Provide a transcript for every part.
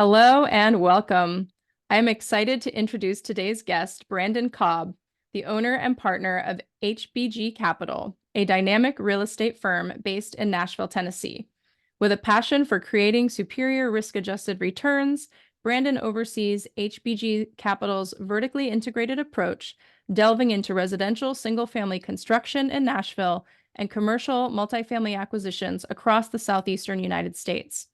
Hello and welcome. I am excited to introduce today's guest, Brandon Cobb, the owner and partner of HBG Capital, a dynamic real estate firm based in Nashville, Tennessee. With a passion for creating superior risk-adjusted returns, Brandon oversees HBG Capital's vertically integrated approach, delving into residential single-family construction in Nashville and commercial multifamily acquisitions across the southeastern United States.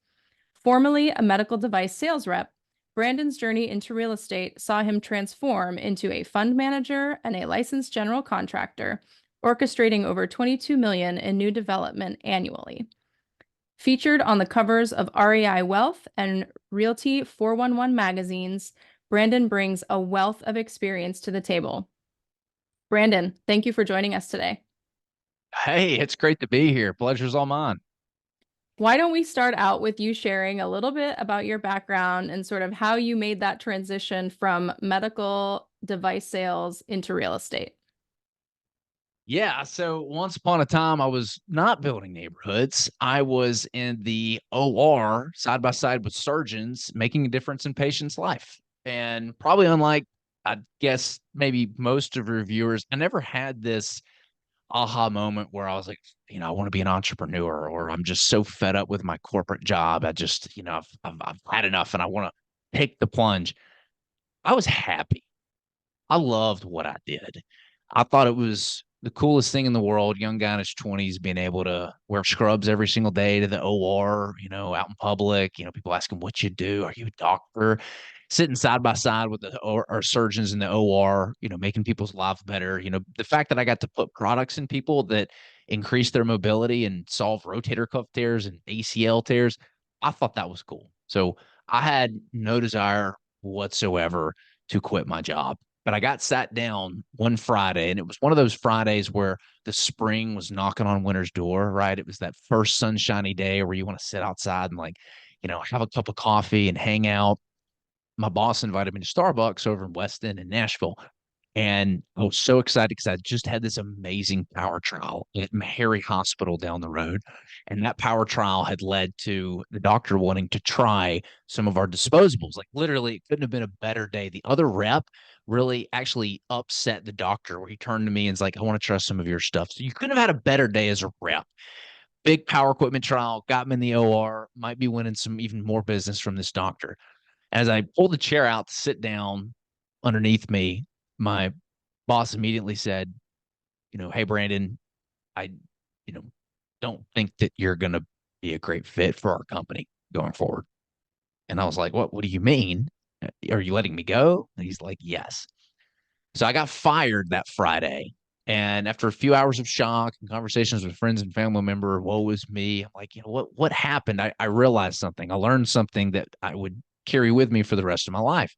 Formerly a medical device sales rep, Brandon's journey into real estate saw him transform into a fund manager and a licensed general contractor, orchestrating over $22 million in new development annually. Featured on the covers of REI Wealth and Realty 411 magazines, Brandon brings a wealth of experience to the table. Brandon, thank you for joining us today. Hey, it's great to be here. Pleasure's all mine. Why don't we start out with you sharing a little bit about your background and sort of how you made that transition from medical device sales into real estate? Yeah, so once upon a time, I was not building neighborhoods. I was in the OR side by side with surgeons, making a difference in patients' life. And probably unlike, I guess, maybe most of your viewers, I never had this aha moment where I was like, I want to be an entrepreneur, or I'm just so fed up with my corporate job. I just, I've had enough and I want to take the plunge. I was happy. I loved what I did. I thought it was the coolest thing in the world. Young guy in his 20s being able to wear scrubs every single day to the OR, out in public. People ask him what you do. Are you a doctor? Sitting side by side with the or surgeons in the OR, making people's lives better. The fact that I got to put products in people that increase their mobility and solve rotator cuff tears and ACL tears, I thought that was cool. So I had no desire whatsoever to quit my job. But I got sat down one Friday, and it was one of those Fridays where the spring was knocking on winter's door, right? It was that first sunshiny day where you want to sit outside and have a cup of coffee and hang out. My boss invited me to Starbucks over in West End in Nashville. And I was so excited because I just had this amazing power trial at Meharry Hospital down the road. And that power trial had led to the doctor wanting to try some of our disposables. Like literally, it couldn't have been a better day. The other rep really actually upset the doctor where he turned to me and was like, I want to try some of your stuff. So you couldn't have had a better day as a rep. Big power equipment trial, got him in the OR, might be winning some even more business from this doctor. As I pulled the chair out to sit down underneath me, my boss immediately said, hey, Brandon, I, you know, don't think that you're going to be a great fit for our company going forward. And I was like, what do you mean? Are you letting me go? And he's like, yes. So I got fired that Friday. And after a few hours of shock and conversations with friends and family member, woe was me. I'm like, what happened? I realized something. I learned something that I would carry with me for the rest of my life.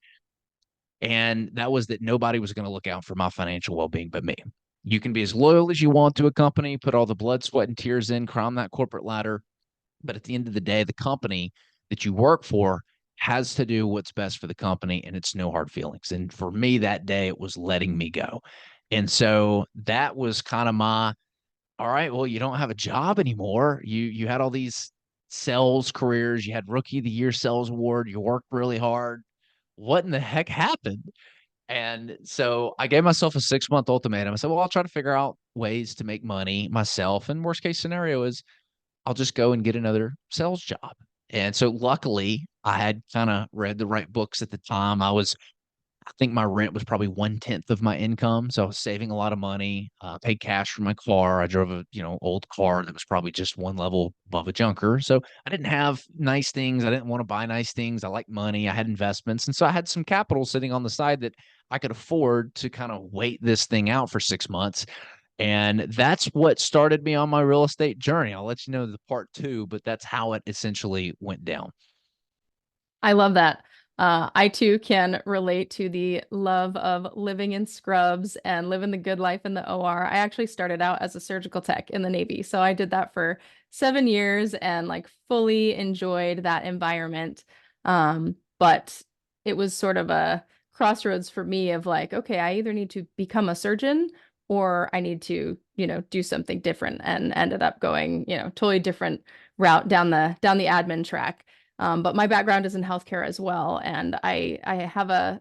And that was that nobody was going to look out for my financial well-being but me. You can be as loyal as you want to a company, put all the blood, sweat, and tears in, climb that corporate ladder. But at the end of the day, the company that you work for has to do what's best for the company, and it's no hard feelings. And for me that day, it was letting me go. And so that was kind of my, all right, well, you don't have a job anymore. You had all these sales careers, you had rookie of the year sales award, you worked really hard. What in the heck happened? And so I gave myself a 6-month ultimatum. I said, well, I'll try to figure out ways to make money myself. And worst case scenario is I'll just go and get another sales job. And so luckily I had kind of read the right books at the time. I think my rent was probably 1/10 of my income. So I was saving a lot of money, paid cash for my car. I drove a, old car that was probably just one level above a junker. So I didn't have nice things. I didn't want to buy nice things. I like money. I had investments. And so I had some capital sitting on the side that I could afford to kind of wait this thing out for 6 months. And that's what started me on my real estate journey. I'll let you know the part two, but that's how it essentially went down. I love that. I too can relate to the love of living in scrubs and living the good life in the OR. I actually started out as a surgical tech in the Navy. So I did that for 7 years and like fully enjoyed that environment. But it was sort of a crossroads for me of like, okay, I either need to become a surgeon or I need to, do something different, and ended up going, totally different route down the admin track. But my background is in healthcare as well, and I have a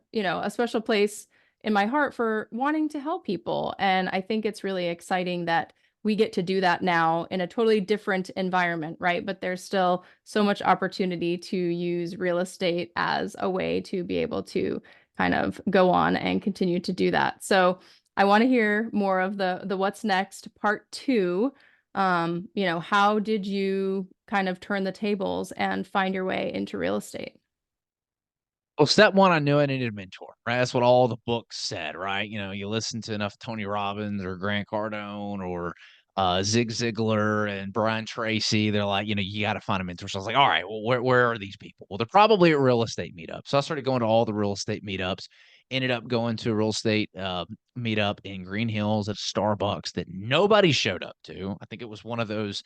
special place in my heart for wanting to help people. And I think it's really exciting that we get to do that now in a totally different environment, right? But there's still so much opportunity to use real estate as a way to be able to kind of go on and continue to do that. So I want to hear more of the what's next part two. How did you kind of turn the tables and find your way into real estate? Well, step one, I knew I needed a mentor, right? That's what all the books said, right? You listen to enough Tony Robbins or Grant Cardone or Zig Ziglar and Brian Tracy. They're like, you got to find a mentor. So I was like, all right, well, where are these people? Well, they're probably at real estate meetups. So I started going to all the real estate meetups. Ended up going to a real estate meetup in Green Hills at Starbucks that nobody showed up to. I think it was one of those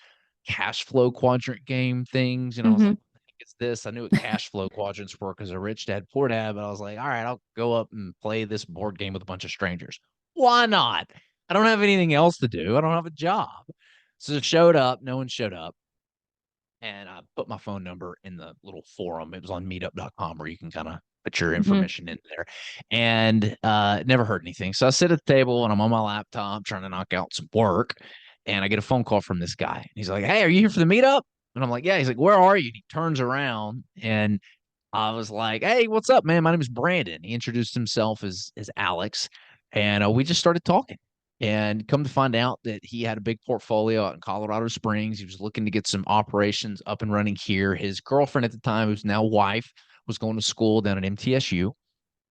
cash flow quadrant game things. I was Hmm. like, it's this. I knew what cash flow quadrants were because a rich dad, poor dad. But I was like, all right, I'll go up and play this board game with a bunch of strangers. Why not? I don't have anything else to do. I don't have a job. So it showed up. No one showed up. And I put my phone number in the little forum. It was on meetup.com where you can kind of put your Hmm. information in there. And never heard anything. So I sit at the table and I'm on my laptop trying to knock out some work. And I get a phone call from this guy. He's like, hey, are you here for the meetup? And I'm like, yeah. He's like, where are you? And he turns around and I was like, hey, what's up, man? My name is Brandon. He introduced himself as Alex. And we just started talking. And come to find out that he had a big portfolio out in Colorado Springs. He was looking to get some operations up and running here. His girlfriend at the time, who's now wife, was going to school down at MTSU.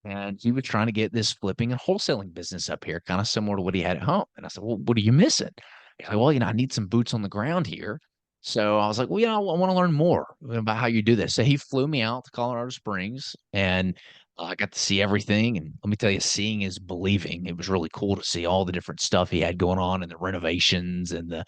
And he was trying to get this flipping and wholesaling business up here, kind of similar to what he had at home. And I said, well, what are you missing? He's like, well, I need some boots on the ground here. So I was like, well, I want to learn more about how you do this. So he flew me out to Colorado Springs and I got to see everything. And let me tell you, seeing is believing. It was really cool to see all the different stuff he had going on and the renovations and the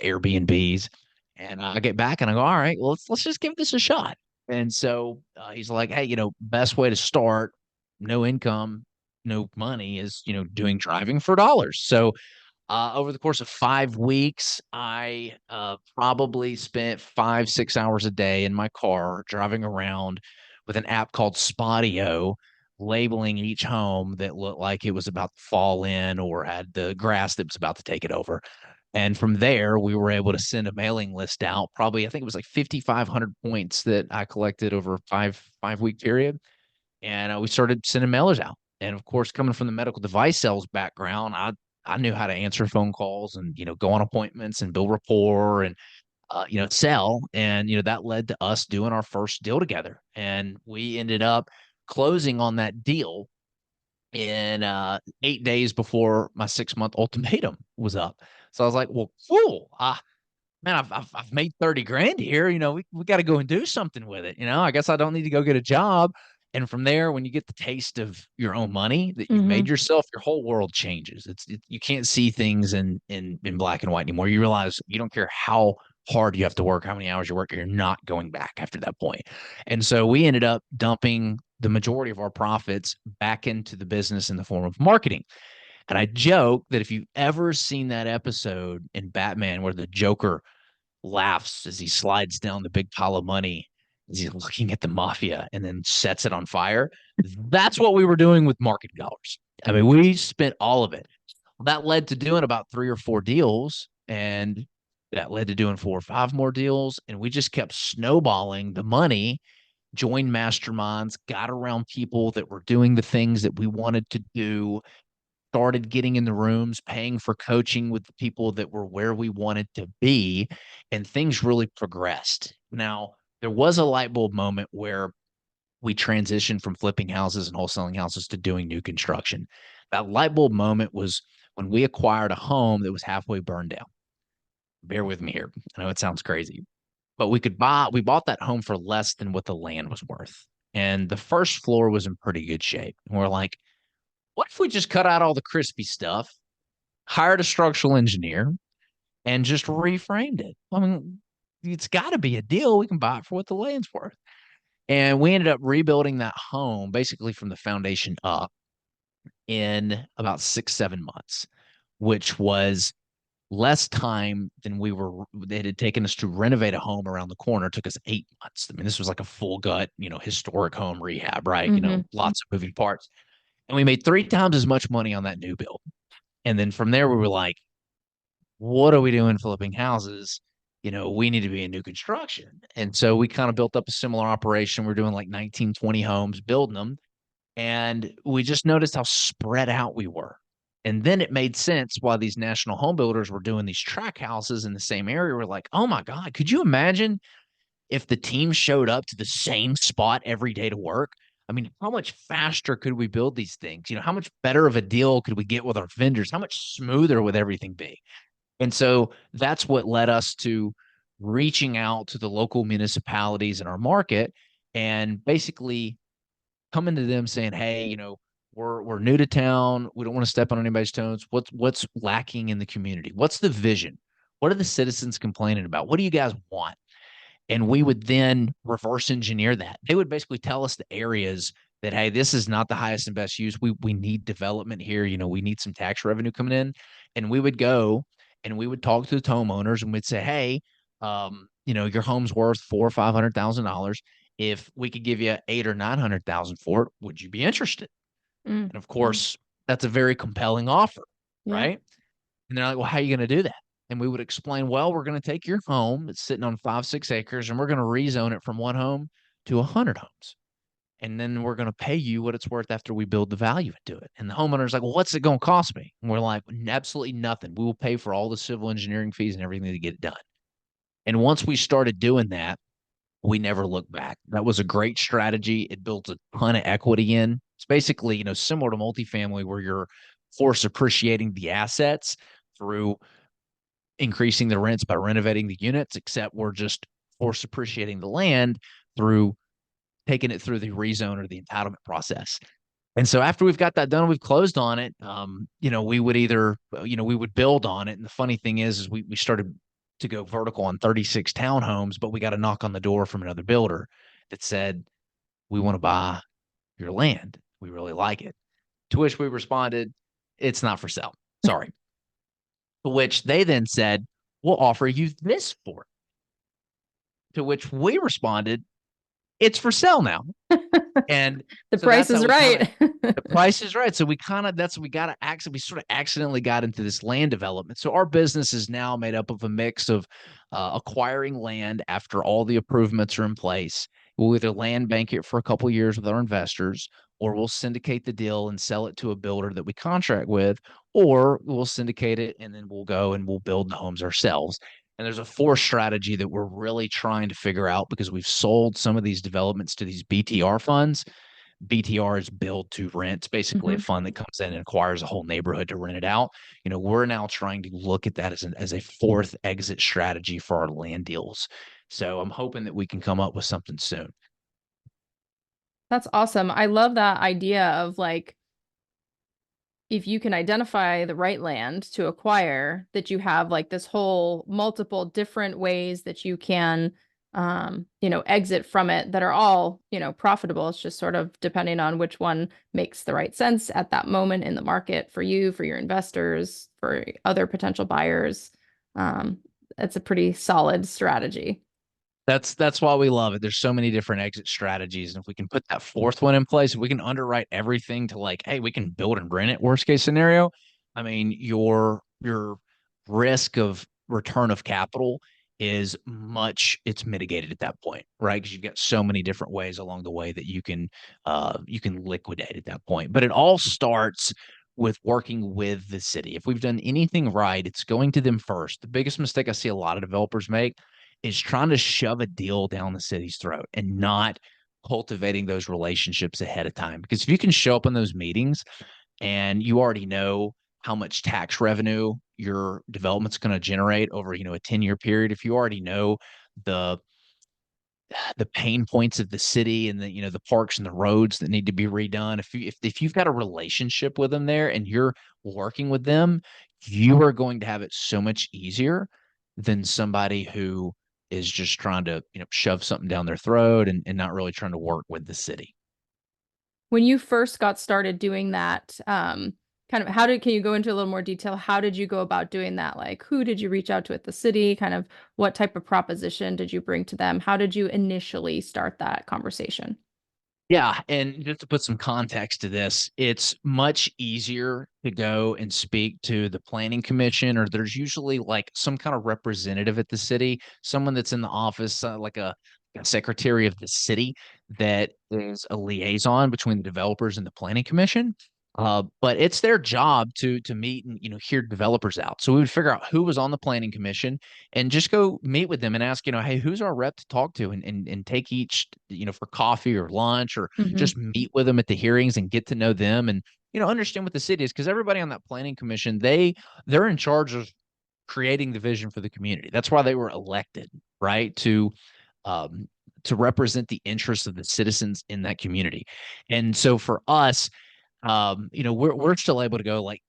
Airbnbs. And I get back and I go, all right, well, let's just give this a shot. And so he's like, hey, best way to start, no income, no money is, doing driving for dollars. So over the course of 5 weeks, I probably spent 5, 6 hours a day in my car driving around with an app called Spotio, labeling each home that looked like it was about to fall in or had the grass that was about to take it over. And from there, we were able to send a mailing list out. Probably, I think it was like 5,500 points that I collected over a five week period, and we started sending mailers out. And of course, coming from the medical device sales background, I knew how to answer phone calls and go on appointments and build rapport and sell. And that led to us doing our first deal together, and we ended up closing on that deal in 8 days before my 6 month ultimatum was up. So I was like, well, cool. Man, I've made 30 grand here. We got to go and do something with it. I guess I don't need to go get a job. And from there, when you get the taste of your own money that you've made Hmm. yourself, your whole world changes. You can't see things in black and white anymore. You realize you don't care how hard you have to work, how many hours you work, you're not going back after that point. And so we ended up dumping the majority of our profits back into the business in the form of marketing. And I joke that if you've ever seen that episode in Batman where the Joker laughs as he slides down the big pile of money as he's looking at the mafia and then sets it on fire, that's what we were doing with marketing dollars. I mean, we spent all of it. That led to doing about 3 or 4 deals, and that led to doing 4 or 5 more deals. And we just kept snowballing the money, joined masterminds, got around people that were doing the things that we wanted to do, started getting in the rooms, paying for coaching with the people that were where we wanted to be, and things really progressed. Now, there was a light bulb moment where we transitioned from flipping houses and wholesaling houses to doing new construction. That light bulb moment was when we acquired a home that was halfway burned down. Bear with me here. I know it sounds crazy, but we bought that home for less than what the land was worth. And the first floor was in pretty good shape. And we're like, what if we just cut out all the crispy stuff, hired a structural engineer, and just reframed it? I mean, it's got to be a deal. We can buy it for what the land's worth. And we ended up rebuilding that home basically from the foundation up in about 6, 7 months, which was less time than it had taken us to renovate a home around the corner. It took us 8 months. I mean, this was like a full gut, historic home rehab, right? Hmm. Lots of moving parts. And we made 3 times as much money on that new build. And then from there, we were like, what are we doing flipping houses? We need to be in new construction. And so we kind of built up a similar operation. We're doing like 19, 20 homes, building them. And we just noticed how spread out we were. And then it made sense why these national home builders were doing these track houses in the same area. We're like, oh my God, could you imagine if the team showed up to the same spot every day to work? I mean, how much faster could we build these things? How much better of a deal could we get with our vendors? How much smoother would everything be? And so that's what led us to reaching out to the local municipalities in our market and basically coming to them saying, hey, we're new to town. We don't want to step on anybody's toes. What's lacking in the community? What's the vision? What are the citizens complaining about? What do you guys want? And we would then reverse engineer that. They would basically tell us the areas that, hey, this is not the highest and best use. We need development here. We need some tax revenue coming in. And we would go and we would talk to the homeowners and we'd say, hey, your home's worth $400,000 or $500,000. If we could give you 800,000 or 900,000 for it, would you be interested? Mm. And of course, that's a very compelling offer, Yeah. right? And they're like, well, how are you going to do that? And we would explain, well, we're going to take your home that's sitting on 5, 6 acres and we're going to rezone it from one home to 100 homes. And then we're going to pay you what it's worth after we build the value into it. And the homeowner's like, well, what's it going to cost me? And we're like, absolutely nothing. We will pay for all the civil engineering fees and everything to get it done. And once we started doing that, we never looked back. That was a great strategy. It built a ton of equity in. It's basically, similar to multifamily where you're force appreciating the assets through increasing the rents by renovating the units, except we're just force appreciating the land through taking it through the rezone or the entitlement process. And so after we've got that done, we've closed on it. We would either, we would build on it. And the funny thing is we started to go vertical on 36 townhomes, but we got a knock on the door from another builder that said, we want to buy your land. We really like it. To which we responded, it's not for sale. Sorry. To which they then said, we'll offer you this for it. To which we responded, it's for sale now. And The so price that's how is we kind of right. the price is right. So we sort of accidentally got into this land development. So our business is now made up of a mix of acquiring land after all the improvements are in place. We'll either land bank it for a couple of years with our investors, or we'll syndicate the deal and sell it to a builder that we contract with, or we'll syndicate it and then we'll go and we'll build the homes ourselves. And there's a fourth strategy that we're really trying to figure out because we've sold some of these developments to these BTR funds. BTR is build to rent. It's basically a Hmm. fund that comes in and acquires a whole neighborhood to rent it out. We're now trying to look at that as a fourth exit strategy for our land deals. So I'm hoping that we can come up with something soon. That's awesome. I love that idea of like, if you can identify the right land to acquire, that you have like this whole multiple different ways that you can, exit from it that are all, profitable. It's just sort of depending on which one makes the right sense at that moment in the market for you, for your investors, for other potential buyers. Um, it's a pretty solid strategy. That's why we love it. There's so many different exit strategies. And if we can put that fourth one in place, if we can underwrite everything to like, hey, we can build and rent it, worst case scenario. I mean, your risk of return of capital it's mitigated at that point, right? Because you've got so many different ways along the way that you can liquidate at that point. But it all starts with working with the city. If we've done anything right, it's going to them first. The biggest mistake I see a lot of developers make is trying to shove a deal down the city's throat and not cultivating those relationships ahead of time. Because if you can show up in those meetings and you already know how much tax revenue your development's going to generate over, a 10-year period, if you already know the the pain points of the city and the parks and the roads that need to be redone, if you've got a relationship with them there and you're working with them, you are going to have it so much easier than somebody who is just trying to shove something down their throat and not really trying to work with the city. When you first got started doing that, kind of can you go into a little more detail? How did you go about doing that? Like, who did you reach out to at the city? Kind of what type of proposition did you bring to them? How did you initially start that conversation? Yeah, and just to put some context to this, it's much easier to go and speak to the planning commission, or there's usually like some kind of representative at the city, someone that's in the office, like a secretary of the city that is a liaison between the developers and the planning commission. But it's their job to meet and hear developers out. So we would figure out who was on the planning commission and just go meet with them and ask, hey, who's our rep to talk to, and take each, for coffee or lunch, or Hmm. just meet with them at the hearings and get to know them, and understand what the city is, because everybody on that planning commission, they're in charge of creating the vision for the community. That's why they were elected, right? Um to represent the interests of the citizens in that community. And so for us, we're still able to go, like,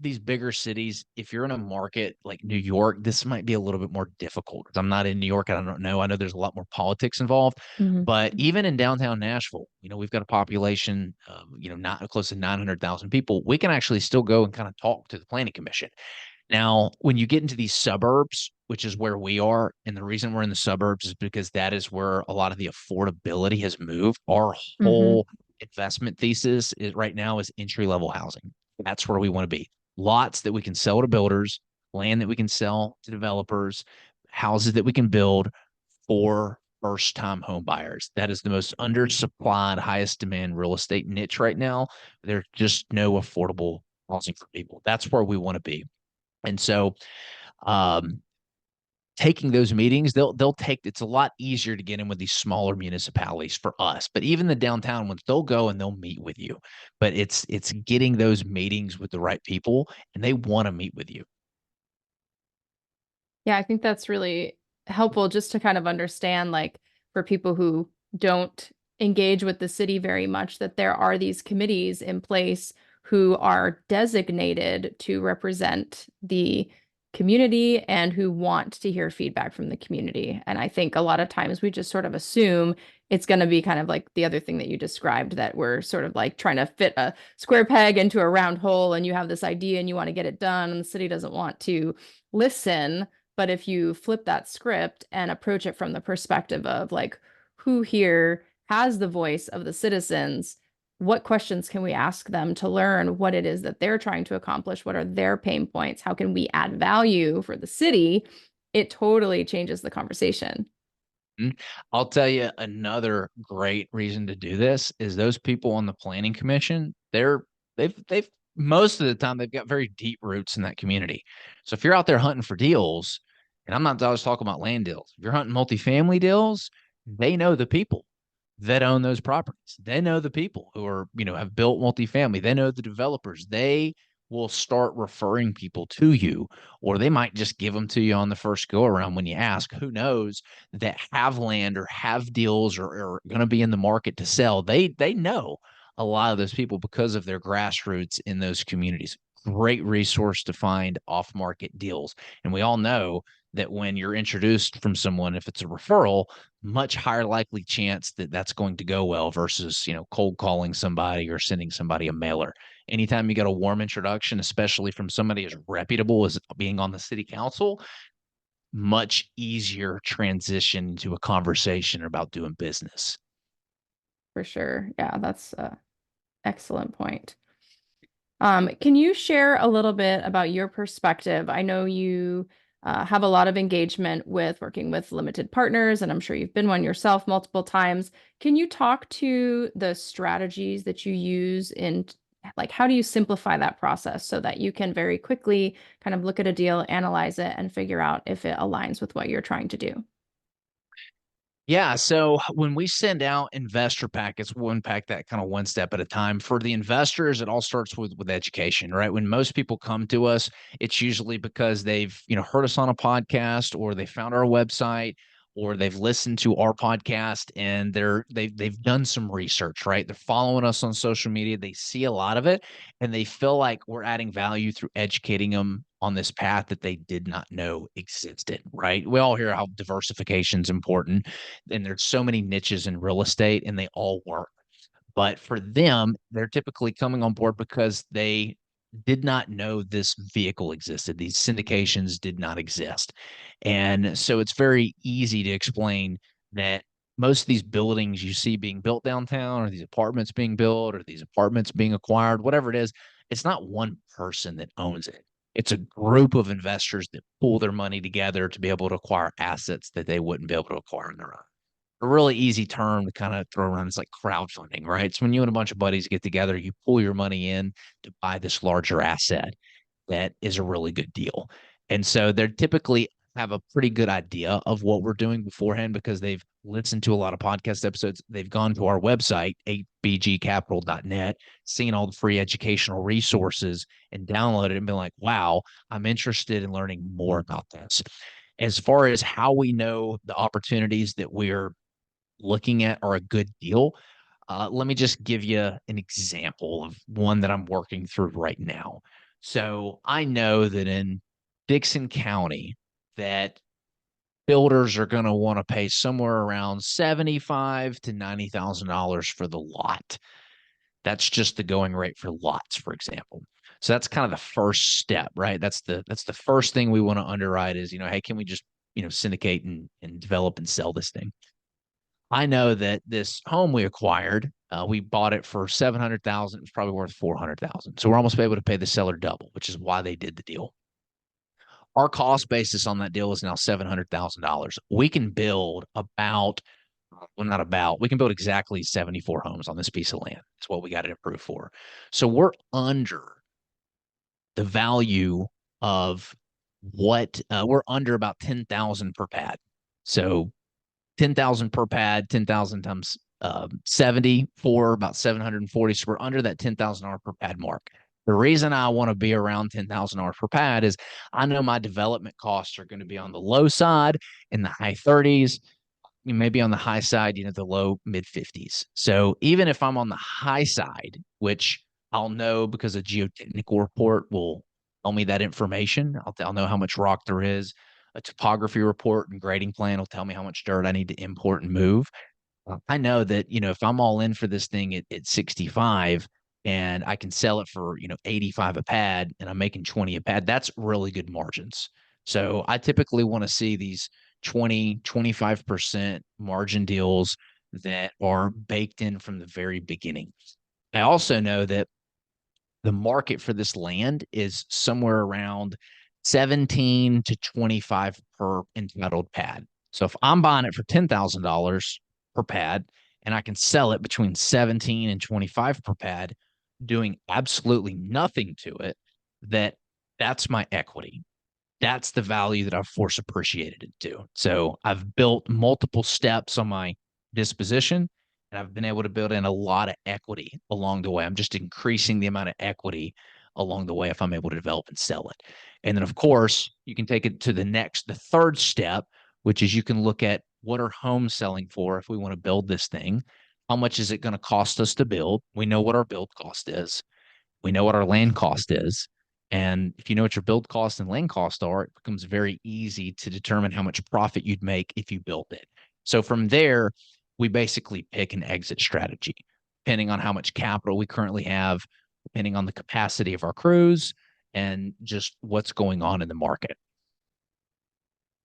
these bigger cities. If you're in a market like New York, this might be a little bit more difficult because I'm not in New York and I don't know. I know there's a lot more politics involved, Hmm. but even in downtown Nashville, we've got a population of, not close to 900,000 people. We can actually still go and kind of talk to the planning commission. Now, when you get into these suburbs, which is where we are, and the reason we're in the suburbs is because that is where a lot of the affordability has moved. Our Hmm. whole investment thesis is right now is entry level housing. That's where we want to be. Lots that we can sell to builders, land that we can sell to developers, houses that we can build for first time home buyers. That is the most undersupplied, highest demand real estate niche right now. There's just no affordable housing for people. That's where we want to be. And so, um, taking those meetings, they'll take, it's a lot easier to get in with these smaller municipalities for us. But even the downtown ones, they'll go and they'll meet with you. But it's getting those meetings with the right people, and they want to meet with you. Yeah, I think that's really helpful just to kind of understand, like, for people who don't engage with the city very much, that there are these committees in place who are designated to represent the community and who want to hear feedback from the community. And I think a lot of times we just sort of assume it's going to be kind of like the other thing that you described, that we're sort of like trying to fit a square peg into a round hole, and you have this idea and you want to get it done, and the city doesn't want to listen. But if you flip that script and approach it from the perspective of, like, who here has the voice of the citizens, what questions can we ask them to learn what it is that they're trying to accomplish? What are their pain points? How can we add value for the city? It totally changes the conversation. Mhm. I'll tell you another great reason to do this is those people on the planning commission, they've most of the time they've got very deep roots in that community. So if you're out there hunting for deals, and I'm not always talking about land deals, if you're hunting multifamily deals, they know the people that own those properties. They know the people who are, have built multifamily. They know the developers. They will start referring people to you, or they might just give them to you on the first go around when you ask. Who knows, that have land or have deals, or are going to be in the market to sell. They know a lot of those people because of their grassroots in those communities. Great resource to find off market deals. And we all know that when you're introduced from someone, if it's a referral, much higher likely chance that that's going to go well versus, cold calling somebody or sending somebody a mailer. Anytime you get a warm introduction, especially from somebody as reputable as being on the city council, much easier transition to a conversation about doing business. For sure. Yeah, that's a excellent point. Can you share a little bit about your perspective? I know you have a lot of engagement with working with limited partners, and I'm sure you've been one yourself multiple times. Can you talk to the strategies that you use in, like, how do you simplify that process so that you can very quickly kind of look at a deal, analyze it, and figure out if it aligns with what you're trying to do? Yeah. So when we send out investor packets, we'll unpack that kind of one step at a time. For the investors, it all starts with education, right? When most people come to us, it's usually because they've, heard us on a podcast, or they found our website, or they've listened to our podcast, and they've done some research, right? They're following us on social media. They see a lot of it, and they feel like we're adding value through educating them on this path that they did not know existed, right? We all hear how diversification is important, and there's so many niches in real estate, and they all work. But for them, they're typically coming on board because they did not know this vehicle existed. These syndications did not exist. And so it's very easy to explain that most of these buildings you see being built downtown, or these apartments being built, or these apartments being acquired, whatever it is, it's not one person that owns it. It's a group of investors that pool their money together to be able to acquire assets that they wouldn't be able to acquire on their own. A really easy term to kind of throw around is like crowdfunding, right? It's when you and a bunch of buddies get together, you pull your money in to buy this larger asset that is a really good deal. And so they're typically have a pretty good idea of what we're doing beforehand because they've listened to a lot of podcast episodes. They've gone to our website, hbgcapital.net, seen all the free educational resources and downloaded it and been like, wow, I'm interested in learning more about this. As far as how we know the opportunities that we're looking at are a good deal, let me just give you an example of one that I'm working through right now. So I know that in Dixon County, that builders are going to want to pay somewhere around $75,000 to $90,000 for the lot. That's just the going rate for lots, for example. So that's kind of the first step, right? That's the first thing we want to underwrite is, hey, can we just, syndicate and develop and sell this thing? I know that this home we acquired, we bought it for 700,000. It was probably worth 400,000. So we're almost able to pay the seller double, which is why they did the deal. Our cost basis on that deal is now $700,000. We can build we can build exactly 74 homes on this piece of land. That's what we got it approved for. So we're under the value of we're under about 10,000 per pad. So 10,000 per pad, 10,000 times 70 for about 740. So we're under that $10,000 per pad mark. The reason I want to be around $10,000 per pad is I know my development costs are going to be on the low side in the high 30s, maybe on the high side, the low mid 50s. So even if I'm on the high side, which I'll know because a geotechnical report will tell me that information, I'll know how much rock there is. A topography report and grading plan will tell me how much dirt I need to import and move. I know that, if I'm all in for this thing at 65 and I can sell it for, 85 a pad and I'm making 20 a pad, that's really good margins. So I typically want to see these 20, 25% margin deals that are baked in from the very beginning. I also know that the market for this land is somewhere around 17 to 25 per entitled pad. So if I'm buying it for $10,000 per pad and I can sell it between 17 and 25 per pad, doing absolutely nothing to it, that's my equity. That's the value that I've force appreciated it to. So I've built multiple steps on my disposition and I've been able to build in a lot of equity along the way. I'm just increasing the amount of equity along the way if I'm able to develop and sell it. And then, of course, you can take it to the third step, which is you can look at what are homes selling for if we want to build this thing. How much is it going to cost us to build? We know what our build cost is. We know what our land cost is. And if you know what your build costs and land costs are, it becomes very easy to determine how much profit you'd make if you built it. So from there, we basically pick an exit strategy, depending on how much capital we currently have, depending on the capacity of our crews, and just what's going on in the market.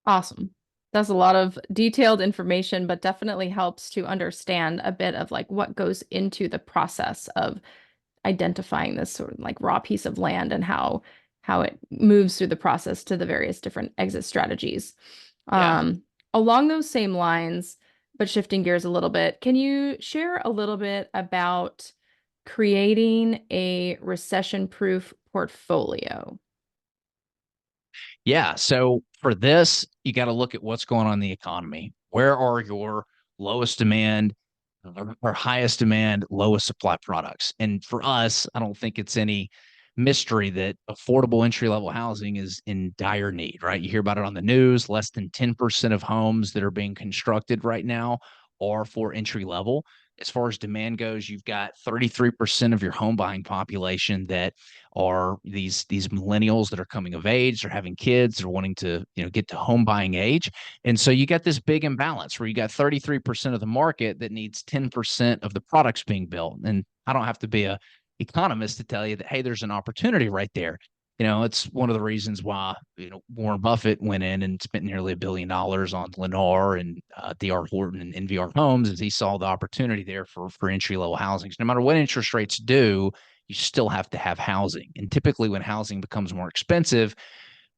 Awesome. That's a lot of detailed information, but definitely helps to understand a bit of like what goes into the process of identifying this sort of like raw piece of land and how it moves through the process to the various different exit strategies. Yeah. Along those same lines, but shifting gears a little bit, can you share a little bit about creating a recession-proof portfolio? Yeah. So for this, you got to look at what's going on in the economy. Where are your lowest demand or highest demand, lowest supply products? And for us, I don't think it's any mystery that affordable entry level housing is in dire need, right? You hear about it on the news. Less than 10% of homes that are being constructed right now are for entry level. As far as demand goes, you've got 33% of your home buying population that are these millennials that are coming of age, they're having kids, they're wanting to, get to home buying age. And so you got this big imbalance where you got 33% of the market that needs 10% of the products being built. And I don't have to be a economists to tell you that, hey, there's an opportunity right there. It's one of the reasons why Warren Buffett went in and spent nearly $1 billion on Lennar and D.R. Horton and NVR Homes, as he saw the opportunity there for entry level housing. So no matter what interest rates do, you still have to have housing. And typically, when housing becomes more expensive,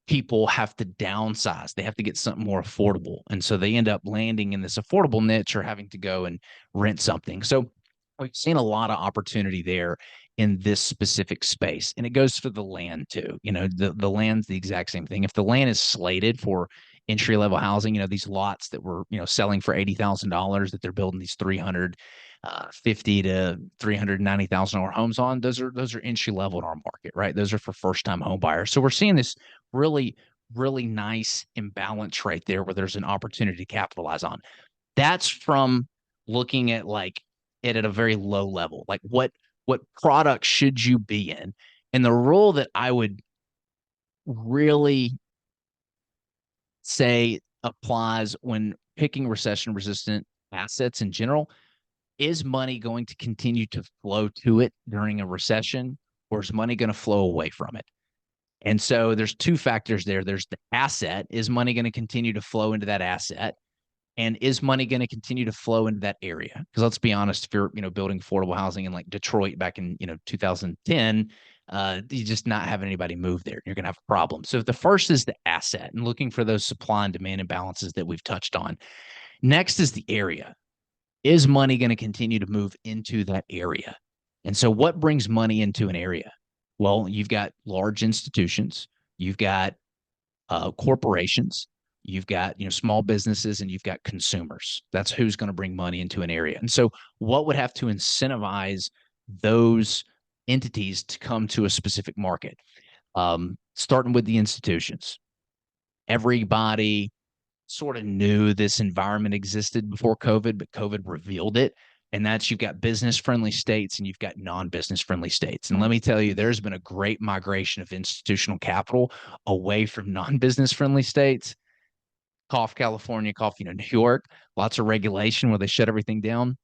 people have to downsize. They have to get something more affordable. And so they end up landing in this affordable niche or having to go and rent something. So we've seen a lot of opportunity there in this specific space. And it goes for the land too. The land's the exact same thing. If the land is slated for entry level housing, these lots that were, selling for $80,000 that they're building these 350 to $390,000 homes on, those are entry level in our market, right? Those are for first time home buyers. So we're seeing this really, really nice imbalance right there where there's an opportunity to capitalize on. That's from looking at like it at a very low level. Like what product should you be in? And the rule that I would really say applies when picking recession resistant assets in general, is money going to continue to flow to it during a recession, or is money going to flow away from it? And so there's two factors there. There's the asset. Is money going to continue to flow into that asset? And is money going to continue to flow into that area? Because let's be honest, if you're, building affordable housing in like Detroit back in, 2010, you just not having anybody move there. You're going to have a problem. So the first is the asset and looking for those supply and demand imbalances that we've touched on. Next is the area. Is money going to continue to move into that area? And so what brings money into an area? Well, you've got large institutions, you've got corporations, you've got small businesses, and you've got consumers. That's who's going to bring money into an area. And so what would have to incentivize those entities to come to a specific market? Starting with the institutions. Everybody sort of knew this environment existed before COVID, but COVID revealed it. And that's you've got business friendly states and you've got non-business friendly states. And let me tell you, there's been a great migration of institutional capital away from non-business friendly states. Cough California, cough, New York, lots of regulation where they shut everything down,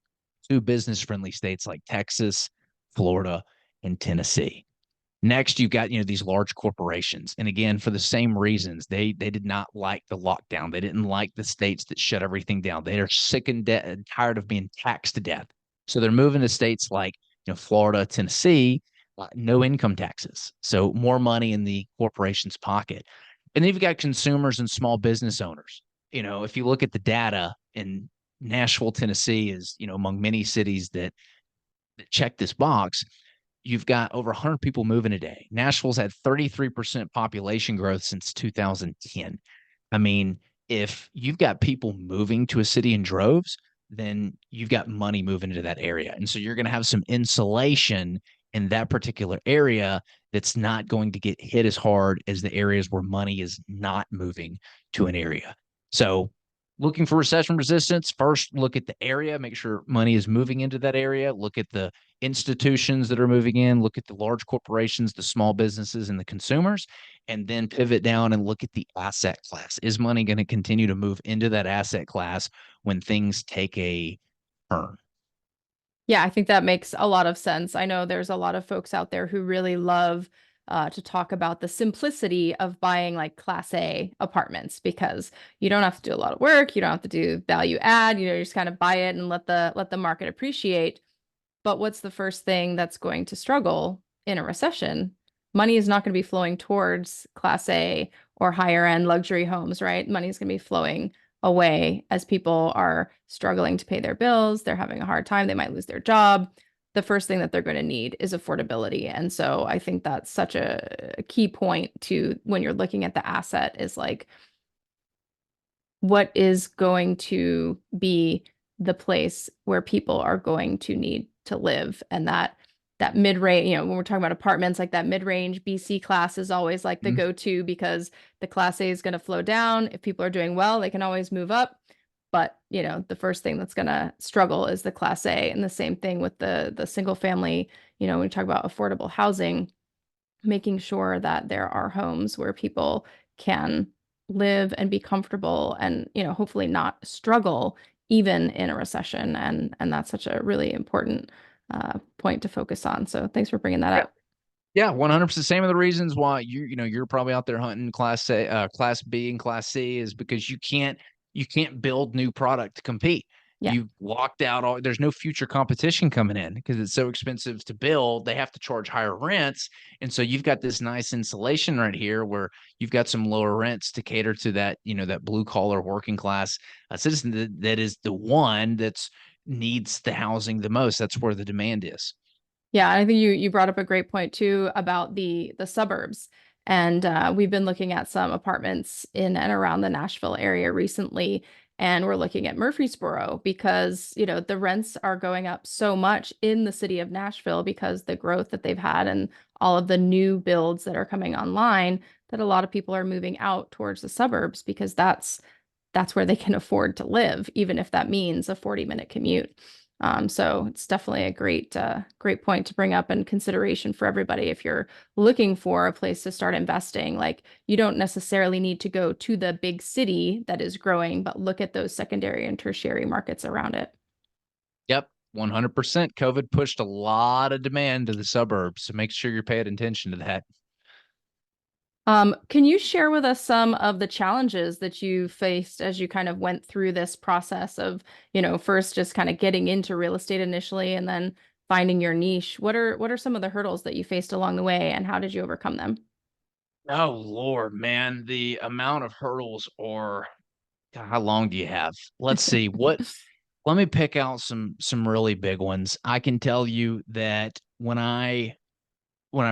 to business friendly states like Texas, Florida, and Tennessee. Next, you've got these large corporations, and again, for the same reasons, they did not like the lockdown. They didn't like the states that shut everything down. They are sick and tired of being taxed to death. So they're moving to states like Florida, Tennessee, no income taxes, so more money in the corporation's pocket. And then you've got consumers and small business owners. If you look at the data in Nashville, Tennessee, is among many cities that check this box. You've got over 100 people moving a day. Nashville's had 33% population growth since 2010. I mean, if you've got people moving to a city in droves, then you've got money moving into that area. And so you're going to have some insulation in that particular area that's not going to get hit as hard as the areas where money is not moving to an area. So looking for recession resistance, first look at the area, make sure money is moving into that area, look at the institutions that are moving in, look at the large corporations, the small businesses, and the consumers, and then pivot down and look at the asset class. Is money going to continue to move into that asset class when things take a turn? Yeah, I think that makes a lot of sense. I know there's a lot of folks out there who really love to talk about the simplicity of buying like Class A apartments because you don't have to do a lot of work, you don't have to do value add, you just kind of buy it and let the market appreciate. But what's the first thing that's going to struggle in a recession? Money is not going to be flowing towards Class A or higher end luxury homes, right? Money is going to be flowing away as people are struggling to pay their bills. They're having a hard time. They might lose their job. The first thing that they're going to need is affordability. And so I think that's such a key point to when you're looking at the asset is like, what is going to be the place where people are going to need to live? And that mid-range, when we're talking about apartments, like that mid-range BC class is always like the go-to because the Class A is going to flow down. If people are doing well, they can always move up. But, the first thing that's going to struggle is the Class A. And the same thing with the single family, when we talk about affordable housing, making sure that there are homes where people can live and be comfortable and, hopefully not struggle even in a recession. And that's such a really important point to focus on. So thanks for bringing that Yeah. up. Yeah, 100%. Same of the reasons why you're probably out there hunting class A, class B and class C is because you can't build new product to compete. Yeah. You locked out all there's no future competition coming in because it's so expensive to build. They have to charge higher rents. And so you've got this nice insulation right here where you've got some lower rents to cater to that, that blue collar working class citizen that is the one that's needs the housing the most. That's where the demand is. Yeah, I think you brought up a great point too about the suburbs. And we've been looking at some apartments in and around the Nashville area recently, and we're looking at Murfreesboro because, the rents are going up so much in the city of Nashville because the growth that they've had and all of the new builds that are coming online, that a lot of people are moving out towards the suburbs because that's where they can afford to live, even if that means a 40-minute commute. So it's definitely a great point to bring up and consideration for everybody. If you're looking for a place to start investing, like you don't necessarily need to go to the big city that is growing, but look at those secondary and tertiary markets around it. Yep, 100%. COVID pushed a lot of demand to the suburbs, so make sure you're paying attention to that. Can you share with us some of the challenges that you faced as you kind of went through this process of, first just kind of getting into real estate initially and then finding your niche? What are some of the hurdles that you faced along the way and how did you overcome them? Oh Lord, man, the amount of hurdles or God, how long do you have? Let's see. Let me pick out some really big ones. I can tell you that when I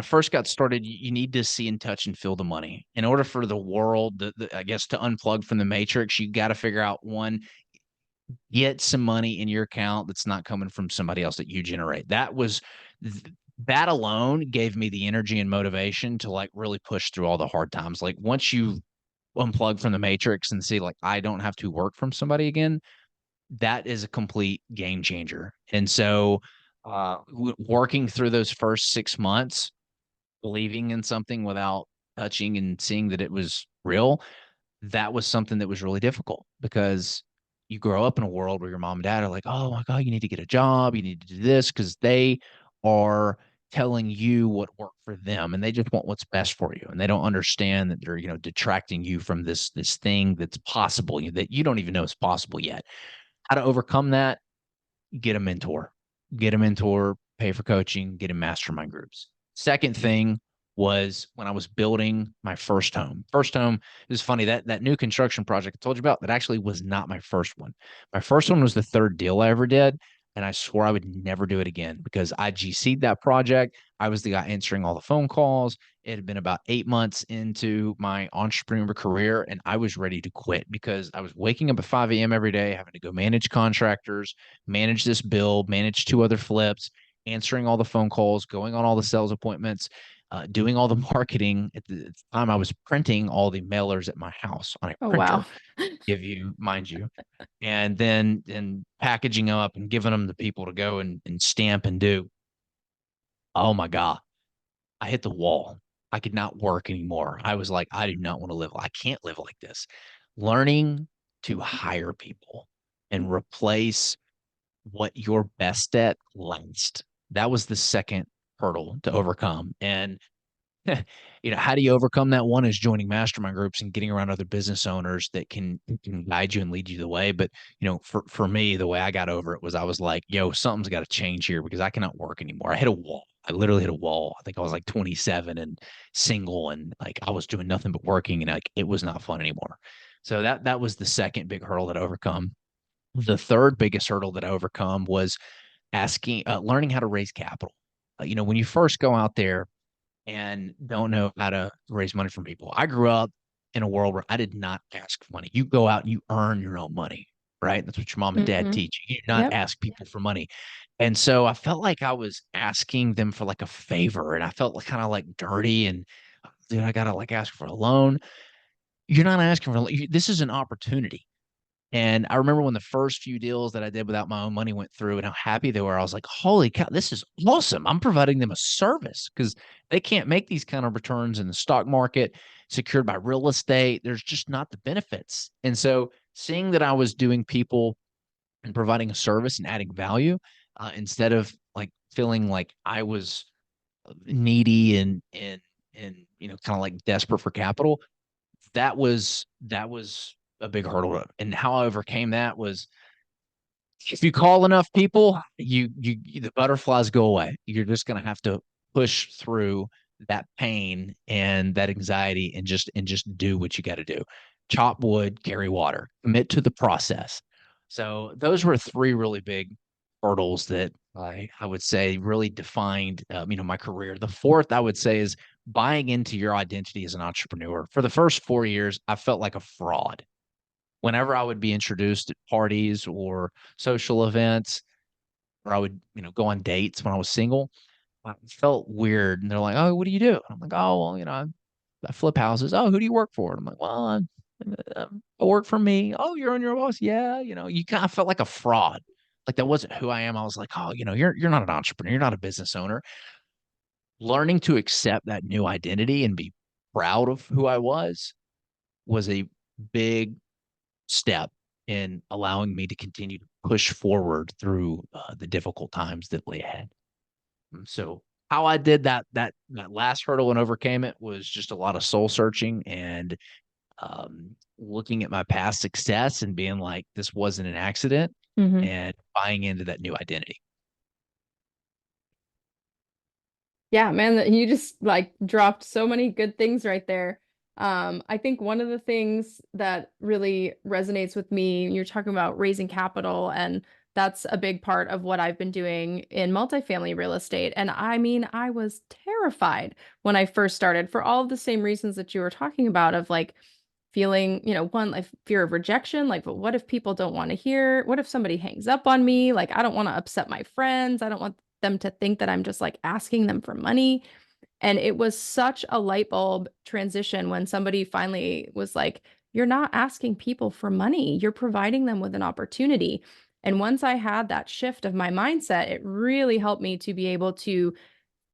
first got started, you need to see and touch and feel the money. In order for the world, I guess, to unplug from the matrix, you got to figure out one, get some money in your account that's not coming from somebody else that you generate. That alone gave me the energy and motivation to like really push through all the hard times. Like once you unplug from the matrix and see like I don't have to work from somebody again, that is a complete game changer. And so working through those first 6 months, believing in something without touching and seeing that it was real, that was something that was really difficult because you grow up in a world where your mom and dad are like, oh my God, you need to get a job, you need to do this because they are telling you what worked for them and they just want what's best for you. And they don't understand that they're, detracting you from this thing that's possible that you don't even know is possible yet. How to overcome that? Get a mentor, pay for coaching, get in mastermind groups. Second thing was when I was building my first home. First home is funny that new construction project I told you about that actually was not my first one. My first one was the third deal I ever did. And I swore I would never do it again because I GC'd that project. I was the guy answering all the phone calls. It had been about 8 months into my entrepreneur career, and I was ready to quit because I was waking up at 5 a.m. every day, having to go manage contractors, manage this build, manage two other flips, answering all the phone calls, going on all the sales appointments, doing all the marketing. At the time, I was printing all the mailers at my house on a Oh, wow. printer, mind you, and then packaging them up and giving them to people to go and stamp and do. Oh my God. I hit the wall. I could not work anymore. I was like, I do not want to live. I can't live like this. Learning to hire people and replace what you're best at last. That was the second hurdle to overcome. And how do you overcome that? One is joining mastermind groups and getting around other business owners that can guide you and lead you the way. But for me, the way I got over it was I was like, yo, something's got to change here because I cannot work anymore. I hit a wall. I literally hit a wall. I think I was like 27 and single, and like I was doing nothing but working, and like it was not fun anymore. So that was the second big hurdle that I overcome. The third biggest hurdle that I overcome was learning how to raise capital. When you first go out there and don't know how to raise money from people. I grew up in a world where I did not ask for money. You go out and you earn your own money, right? That's what your mom and dad Hmm. teach you. You do not Yep. ask people for money. And so I felt like I was asking them for like a favor, and I felt like kind of like dirty and dude, I gotta like ask for a loan. You're not asking for this is an opportunity. And I remember when the first few deals that I did without my own money went through and how happy they were. I was like, holy cow, this is awesome. I'm providing them a service because they can't make these kind of returns in the stock market secured by real estate. There's just not the benefits. And so seeing that I was doing people and providing a service and adding value instead of like feeling like I was needy and kind of like desperate for capital. That was a big hurdle. And how I overcame that was, if you call enough people, the butterflies go away. You're just gonna have to push through that pain and that anxiety and just do what you got to do. Chop wood, carry water, commit to the process. So those were three really big hurdles that I would say really defined my career. The fourth I would say is buying into your identity as an entrepreneur. For the first 4 years, I felt like a fraud whenever I would be introduced at parties or social events, or I would, go on dates when I was single. I felt weird. And they're like, "Oh, what do you do?" I'm like, "Oh, well, I flip houses." "Oh, who do you work for?" And I'm like, "Well, I work for me." "Oh, you're on your boss?" "Yeah." You kind of felt like a fraud. Like that wasn't who I am. I was like, "Oh, you're not an entrepreneur. You're not a business owner." Learning to accept that new identity and be proud of who I was a big step in allowing me to continue to push forward through the difficult times that lay ahead. So how I did that last hurdle and overcame it was just a lot of soul searching and looking at my past success and being like, this wasn't an accident, Mhm. and buying into that new identity. Yeah, man, you just like dropped so many good things right there. I think one of the things that really resonates with me, you're talking about raising capital, and that's a big part of what I've been doing in multifamily real estate. And I mean, I was terrified when I first started for all of the same reasons that you were talking about of like feeling, one, like fear of rejection, like, but what if people don't want to hear? What if somebody hangs up on me? Like, I don't want to upset my friends. I don't want them to think that I'm just like asking them for money. And it was such a light bulb transition when somebody finally was like, you're not asking people for money, you're providing them with an opportunity. And once I had that shift of my mindset, it really helped me to be able to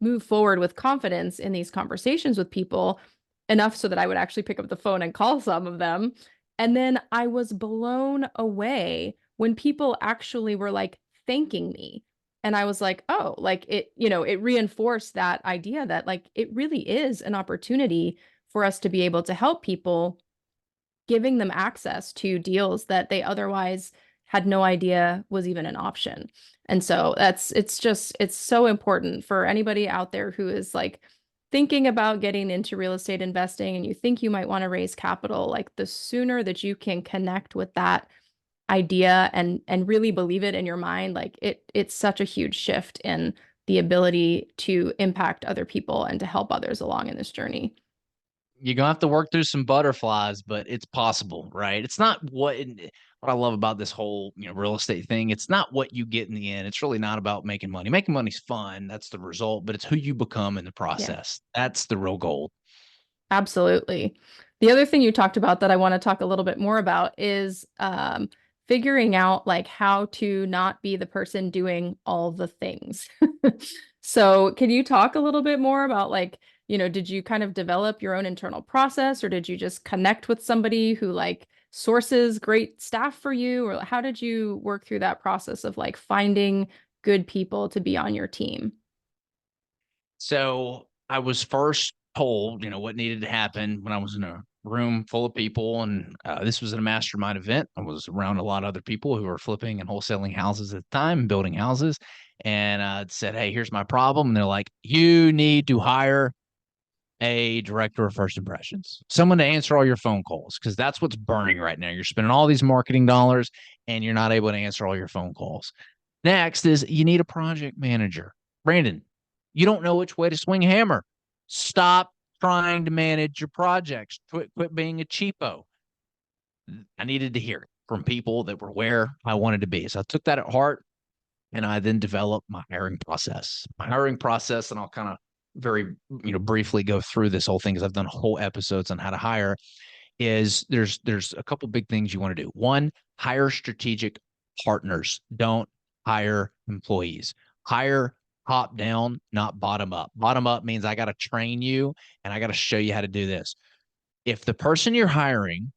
move forward with confidence in these conversations with people enough so that I would actually pick up the phone and call some of them. And then I was blown away when people actually were like thanking me. And I was like, oh, like it reinforced that idea that like it really is an opportunity for us to be able to help people, giving them access to deals that they otherwise had no idea was even an option. And so it's so important for anybody out there who is like thinking about getting into real estate investing and you think you might want to raise capital, like the sooner that you can connect with that idea and really believe it in your mind, like it's such a huge shift in the ability to impact other people and to help others along in this journey. You're gonna have to work through some butterflies, but it's possible, right? It's not what I love about this whole real estate thing. It's not what you get in the end. It's really not about making money. Making money's fun. That's the result, but it's who you become in the Yeah. process. That's the real goal. Absolutely. The other thing you talked about that I want to talk a little bit more about is figuring out like how to not be the person doing all the things. So, can you talk a little bit more about like, did you kind of develop your own internal process or did you just connect with somebody who like sources great staff for you? Or how did you work through that process of like finding good people to be on your team? So I was first told, what needed to happen when I was in a room full of people, and this was at a mastermind event. I was around a lot of other people who were flipping and wholesaling houses at the time, building houses, and said, "Hey, here's my problem." And they're like, "You need to hire a director of first impressions, someone to answer all your phone calls, because that's what's burning right now. You're spending all these marketing dollars, and you're not able to answer all your phone calls." Next is you need a project manager. Brandon, you don't know which way to swing a hammer. Stop trying to manage your projects. Quit being a cheapo. I needed to hear it from people that were where I wanted to be. So I took that at heart and I then developed my hiring process. My hiring process, and I'll kind of very, briefly go through this whole thing because I've done whole episodes on how to hire, is there's a couple big things you want to do. One, hire strategic partners. Don't hire employees. Hire top down, not bottom up. Bottom up means I got to train you and I got to show you how to do this. If the person you're hiring,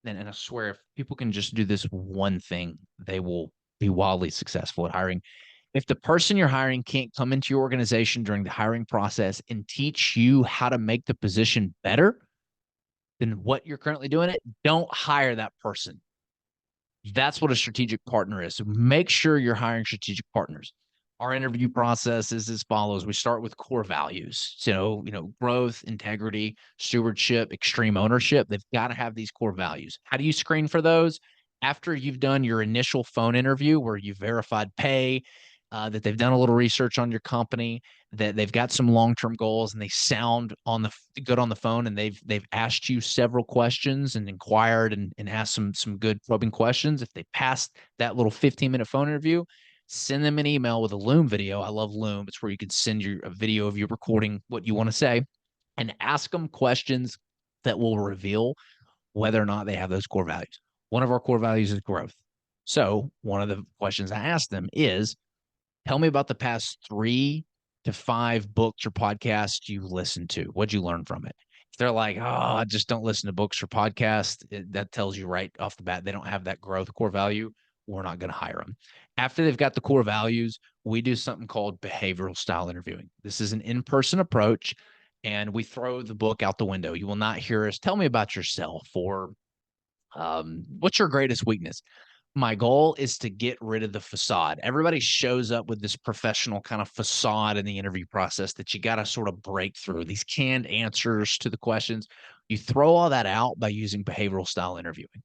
and I swear, if people can just do this one thing, they will be wildly successful at hiring. If the person you're hiring can't come into your organization during the hiring process and teach you how to make the position better than what you're currently doing it, don't hire that person. That's what a strategic partner is. So make sure you're hiring strategic partners. Our interview process is as follows. We start with core values. So, growth, integrity, stewardship, extreme ownership. They've got to have these core values. How do you screen for those? After you've done your initial phone interview where you've verified pay, that they've done a little research on your company, that they've got some long-term goals, and they sound good on the phone, and they've asked you several questions and inquired and asked some good probing questions. If they pass that little 15-minute phone interview, send them an email with a Loom video. I love Loom. It's where you can send a video of you recording what you want to say and ask them questions that will reveal whether or not they have those core values. One of our core values is growth. So one of the questions I asked them is, tell me about the past 3 to 5 books or podcasts you listened to. What'd you learn from it? If they're like, oh, I just don't listen to books or podcasts, that tells you right off the bat they don't have that growth core value. We're not going to hire them. After they've got the core values, we do something called behavioral style interviewing. This is an in-person approach, and we throw the book out the window. You will not hear us, tell me about yourself, or what's your greatest weakness? My goal is to get rid of the facade. Everybody shows up with this professional kind of facade in the interview process that you got to sort of break through, these canned answers to the questions. You throw all that out by using behavioral style interviewing.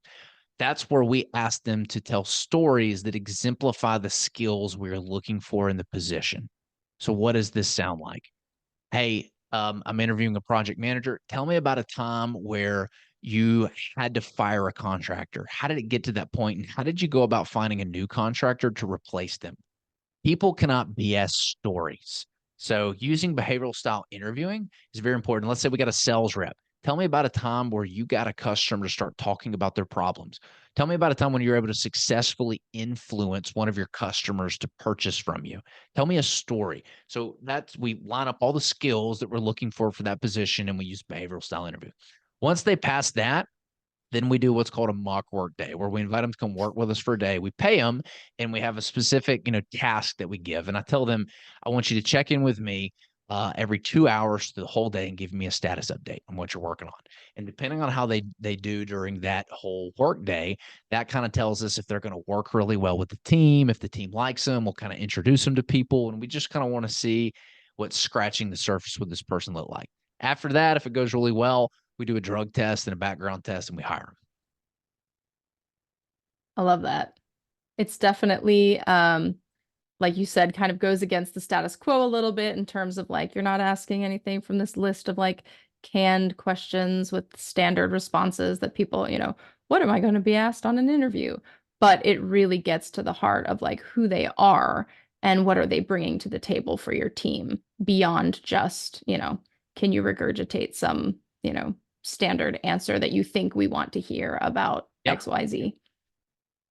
That's where we ask them to tell stories that exemplify the skills we're looking for in the position. So what does this sound like? Hey, I'm interviewing a project manager. Tell me about a time where you had to fire a contractor. How did it get to that point? And how did you go about finding a new contractor to replace them? People cannot BS stories. So using behavioral style interviewing is very important. Let's say we got a sales rep. Tell me about a time where you got a customer to start talking about their problems. Tell me about a time when you're able to successfully influence one of your customers to purchase from you. Tell me a story. So we line up all the skills that we're looking for that position, and we use behavioral style interview. Once they pass that, then we do what's called a mock work day, where we invite them to come work with us for a day. We pay them, and we have a specific, task that we give. And I tell them, I want you to check in with me every 2 hours through the whole day and give me a status update on what you're working on. And depending on how they do during that whole work day, that kind of tells us if they're going to work really well with the team. If the team likes them, we'll kind of introduce them to people. And we just kind of want to see what scratching the surface with this person look like. After that, if it goes really well, we do a drug test and a background test, and we hire them. I love that. It's definitely, like you said, kind of goes against the status quo a little bit in terms of like, you're not asking anything from this list of like canned questions with standard responses that people, what am I going to be asked on an interview? But it really gets to the heart of like who they are and what are they bringing to the table for your team beyond just, can you regurgitate some, standard answer that you think we want to hear about Yep. XYZ.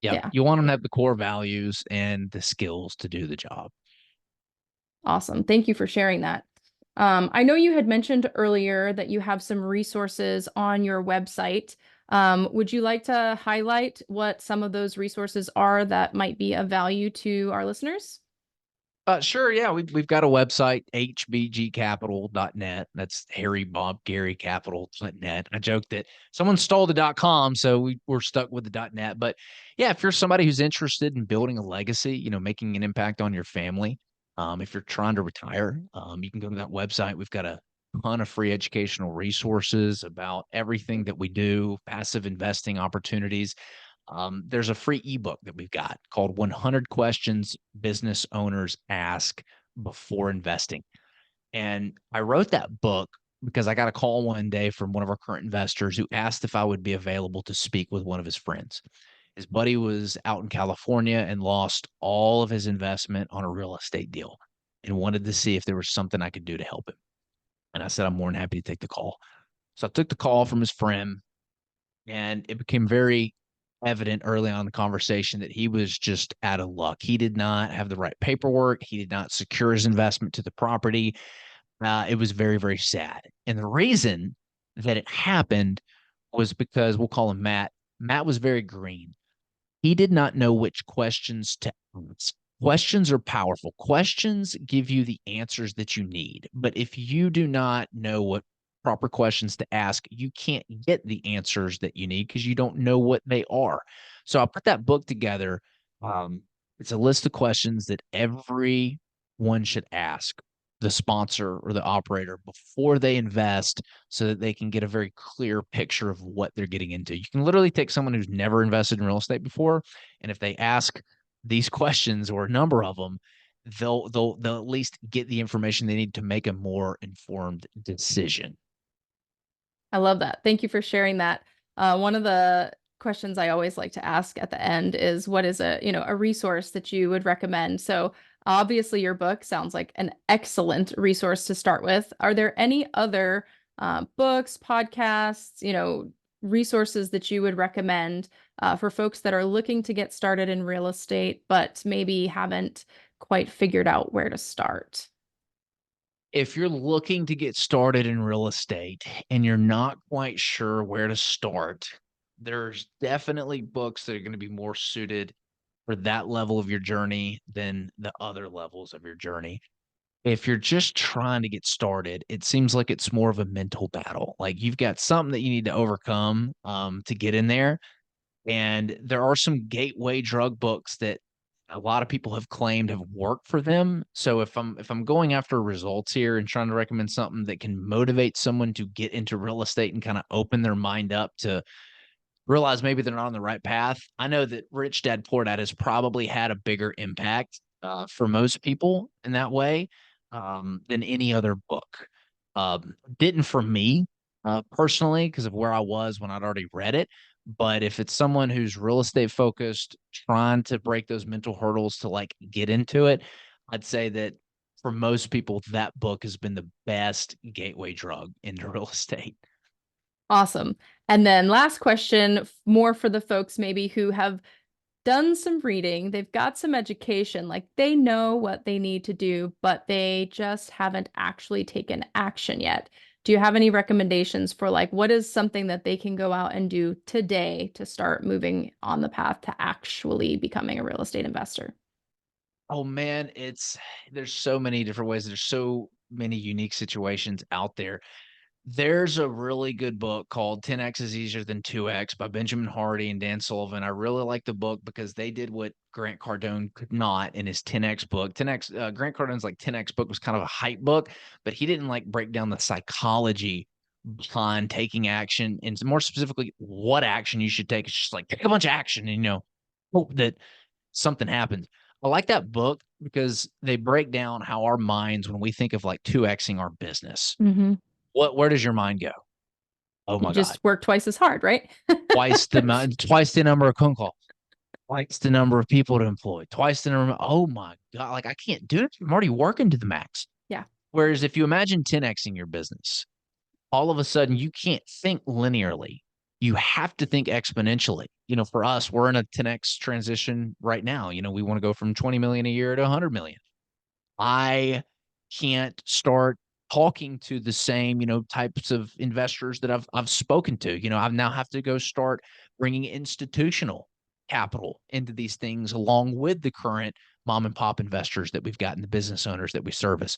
Yep. Yeah. You want them to have the core values and the skills to do the job. Awesome. Thank you for sharing that. I know you had mentioned earlier that you have some resources on your website. Would you like to highlight what some of those resources are that might be of value to our listeners? Sure. Yeah. We've got a website, hbgcapital.net. That's Harry, Bob, Gary Capital.net. I joked that someone stole the .com, so we're stuck with the .net. But yeah, if you're somebody who's interested in building a legacy, making an impact on your family, if you're trying to retire, you can go to that website. We've got a ton of free educational resources about everything that we do, passive investing opportunities. There's a free ebook that we've got called 100 Questions Business Owners Ask Before Investing. And I wrote that book because I got a call one day from one of our current investors who asked if I would be available to speak with one of his friends. His buddy was out in California and lost all of his investment on a real estate deal and wanted to see if there was something I could do to help him. And I said, I'm more than happy to take the call. So I took the call from his friend, and it became very evident early on in the conversation that he was just out of luck. He did not have the right paperwork. He did not secure his investment to the property. It was very, very sad. And the reason that it happened was because we'll call him Matt. Matt was very green. He did not know which questions to ask Questions are powerful. Questions give you the answers that you need. But if you do not know what proper questions to ask, you can't get the answers that you need because you don't know what they are. So I put that book together. Um, it's a list of questions that everyone should ask the sponsor or the operator before they invest so that they can get a very clear picture of what they're getting into. You can literally take someone who's never invested in real estate before, and if they ask these questions or a number of them, they'll at least get the information they need to make a more informed decision. I love that. Thank you for sharing that. One of the questions I always like to ask at the end is what is a resource that you would recommend? So obviously your book sounds like an excellent resource to start with. Are there any other books, podcasts, resources that you would recommend for folks that are looking to get started in real estate, but maybe haven't quite figured out where to start? If you're looking to get started in real estate and you're not quite sure where to start, there's definitely books that are going to be more suited for that level of your journey than the other levels of your journey. If you're just trying to get started, it seems like it's more of a mental battle. Like you've got something that you need to overcome to get in there. And there are some gateway drug books that a lot of people have claimed have worked for them. So if I'm going after results here and trying to recommend something that can motivate someone to get into real estate and kind of open their mind up to realize maybe they're not on the right path. I know that Rich Dad Poor Dad has probably had a bigger impact for most people in that way than any other book. Didn't for me personally because of where I was when I'd already read it. But if it's someone who's real estate focused, trying to break those mental hurdles to like get into it, I'd say that for most people, that book has been the best gateway drug into real estate. Awesome. And then last question, more for the folks maybe who have done some reading, they've got some education, like they know what they need to do, but they just haven't actually taken action yet. Do you have any recommendations for like what is something that they can go out and do today to start moving on the path to actually becoming a real estate investor? Oh man, there's so many different ways. There's so many unique situations out there. There's a really good book called 10X is Easier Than 2X by Benjamin Hardy and Dan Sullivan. I really like the book because they did what Grant Cardone could not in his 10X book. 10X Grant Cardone's like 10X book was kind of a hype book, but he didn't like break down the psychology behind taking action and more specifically what action you should take. It's just like take a bunch of action and hope that something happens. I like that book because they break down how our minds, when we think of like 2Xing our business, Hmm. where does your mind go? Oh You my God. just work twice as hard, right? Twice the number of phone calls, twice the number of people to employ, twice the number. Oh my God. Like I can't do it. I'm already working to the max. Yeah. Whereas if you imagine 10Xing your business, all of a sudden you can't think linearly. You have to think exponentially. For us, we're in a 10X transition right now. We want to go from 20 million a year to 100 million. I can't start talking to the same, types of investors that I've spoken to. I now have to go start bringing institutional capital into these things along with the current mom and pop investors that we've got and the business owners that we service.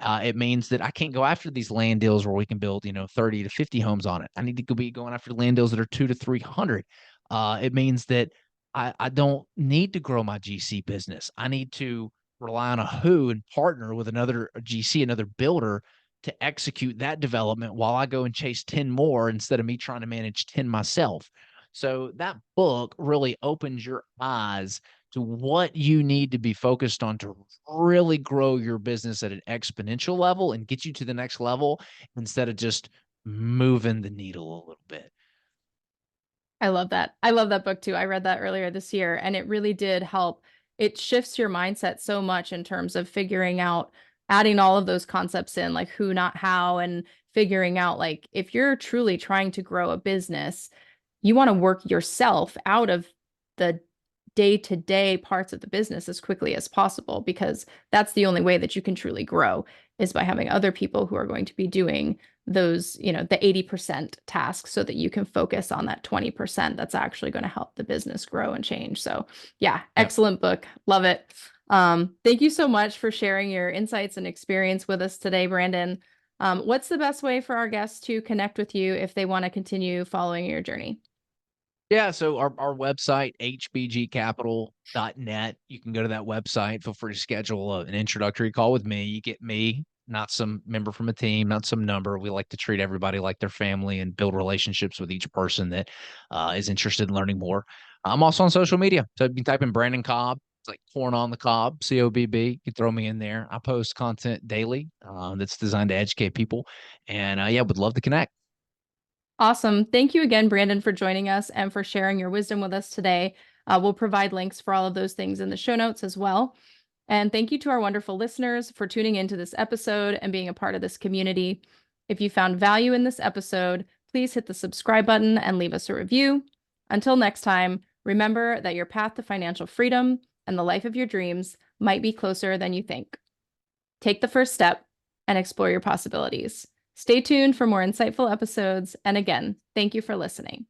It means that I can't go after these land deals where we can build, 30 to 50 homes on it. I need to be going after land deals that are 200 to 300. It means that I don't need to grow my GC business. I need to rely on a who and partner with another GC, another builder to execute that development while I go and chase 10 more instead of me trying to manage 10 myself. So that book really opens your eyes to what you need to be focused on to really grow your business at an exponential level and get you to the next level instead of just moving the needle a little bit. I love that. I love that book too. I read that earlier this year and it really did help. It shifts your mindset so much in terms of figuring out, adding all of those concepts in, like who, not how, and figuring out like if you're truly trying to grow a business, you want to work yourself out of the day-to-day parts of the business as quickly as possible because that's the only way that you can truly grow is by having other people who are going to be doing those, the 80% tasks so that you can focus on that 20% that's actually going to help the business grow and change. So, yeah, Yep. excellent book. Love it. Thank you so much for sharing your insights and experience with us today, Brandon. What's the best way for our guests to connect with you if they want to continue following your journey? Yeah, so our website, hbgcapital.net. You can go to that website. Feel free to schedule an introductory call with me. You get me, not some member from a team, not some number. We like to treat everybody like their family and build relationships with each person that is interested in learning more. I'm also on social media. So you can type in Brandon Cobb. It's like corn on the cob, COBB. You can throw me in there. I post content daily that's designed to educate people. And yeah, would love to connect. Awesome. Thank you again, Brandon, for joining us and for sharing your wisdom with us today. We'll provide links for all of those things in the show notes as well. And thank you to our wonderful listeners for tuning into this episode and being a part of this community. If you found value in this episode, please hit the subscribe button and leave us a review. Until next time, remember that your path to financial freedom and the life of your dreams might be closer than you think. Take the first step and explore your possibilities. Stay tuned for more insightful episodes. And again, thank you for listening.